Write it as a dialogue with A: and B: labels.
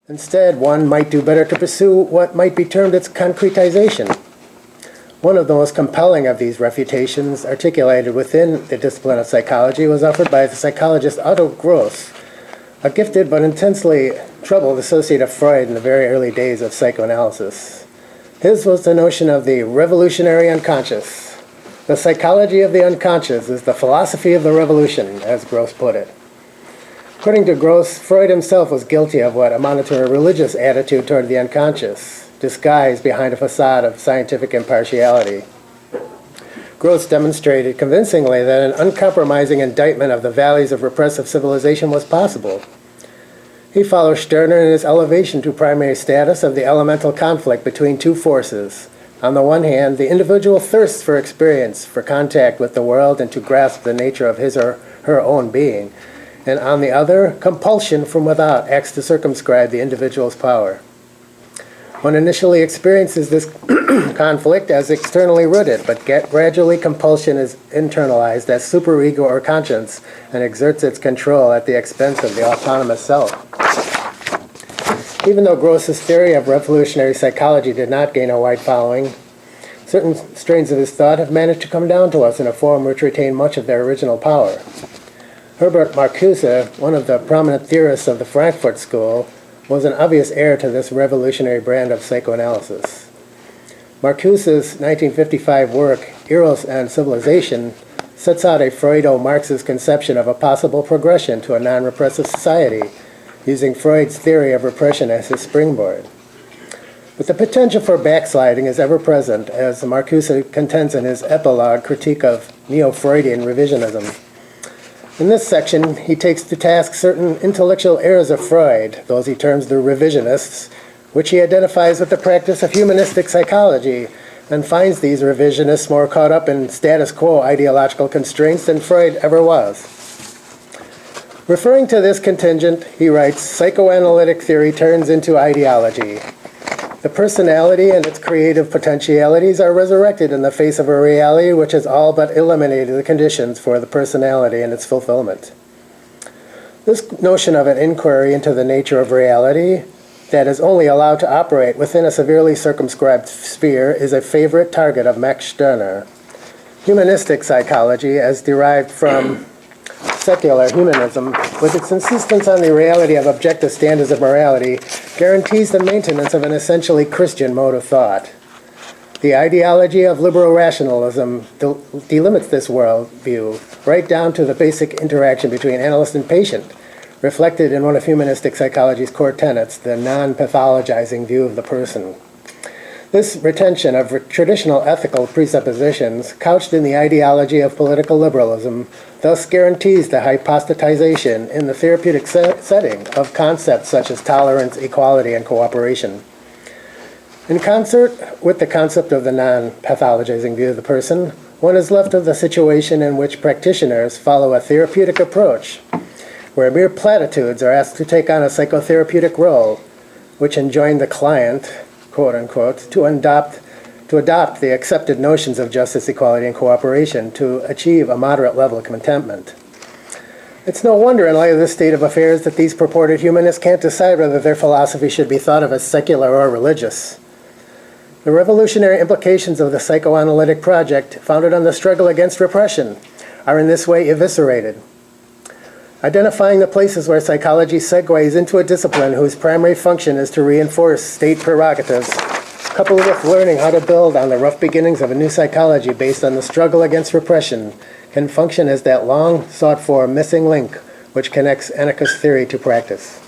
A: Instead, one might do better to pursue what might be termed its concretization. One of the most compelling of these refutations articulated within the discipline of psychology was offered by the psychologist Otto Gross, a gifted but intensely troubled associate of Freud in the very early days of psychoanalysis. His was the notion of the revolutionary unconscious. The psychology of the unconscious is the philosophy of the revolution, as Gross put it. According to Gross, Freud himself was guilty of what amounted to a religious attitude toward the unconscious, disguised behind a facade of scientific impartiality. Gross demonstrated convincingly that an uncompromising indictment of the values of repressive civilization was possible. He followed Stirner in his elevation to primary status of the elemental conflict between two forces. On the one hand, the individual thirsts for experience, for contact with the world, and to grasp the nature of his or her own being. And on the other, compulsion from without acts to circumscribe the individual's power. One initially experiences this conflict as externally rooted, but gradually compulsion is internalized as superego or conscience and exerts its control at the expense of the autonomous self. Even though Gross's theory of revolutionary psychology did not gain a wide following, certain strains of his thought have managed to come down to us in a form which retained much of their original power. Herbert Marcuse, one of the prominent theorists of the Frankfurt School, was an obvious heir to this revolutionary brand of psychoanalysis. Marcuse's 1955 work, Eros and Civilization, sets out a Freudo-Marxist conception of a possible progression to a non-repressive society, using Freud's theory of repression as his springboard. But the potential for backsliding is ever present, as Marcuse contends in his epilogue critique of neo-Freudian revisionism. In this section, he takes to task certain intellectual errors of Freud, those he terms the revisionists, which he identifies with the practice of humanistic psychology, and finds these revisionists more caught up in status quo ideological constraints than Freud ever was. Referring to this contingent, he writes, psychoanalytic theory turns into ideology. The personality and its creative potentialities are resurrected in the face of a reality which has all but eliminated the conditions for the personality and its fulfillment. This notion of an inquiry into the nature of reality that is only allowed to operate within a severely circumscribed sphere is a favorite target of Max Stirner. Humanistic psychology, as derived from secular humanism, with its insistence on the reality of objective standards of morality, guarantees the maintenance of an essentially Christian mode of thought. The ideology of liberal rationalism delimits this worldview right down to the basic interaction between analyst and patient, reflected in one of humanistic psychology's core tenets, the non-pathologizing view of the person. This retention of traditional ethical presuppositions, couched in the ideology of political liberalism, thus guarantees the hypostatization in the therapeutic setting of concepts such as tolerance, equality, and cooperation. In concert with the concept of the non-pathologizing view of the person, one is left with a situation in which practitioners follow a therapeutic approach, where mere platitudes are asked to take on a psychotherapeutic role, which enjoin the client, quote-unquote, to adopt the accepted notions of justice, equality, and cooperation to achieve a moderate level of contentment. It's no wonder, in light of this state of affairs, that these purported humanists can't decide whether their philosophy should be thought of as secular or religious. The revolutionary implications of the psychoanalytic project, founded on the struggle against repression, are in this way eviscerated. Identifying the places where psychology segues into a discipline whose primary function is to reinforce state prerogatives, coupled with learning how to build on the rough beginnings of a new psychology based on the struggle against repression, can function as that long sought-for missing link which connects anarchist theory to practice.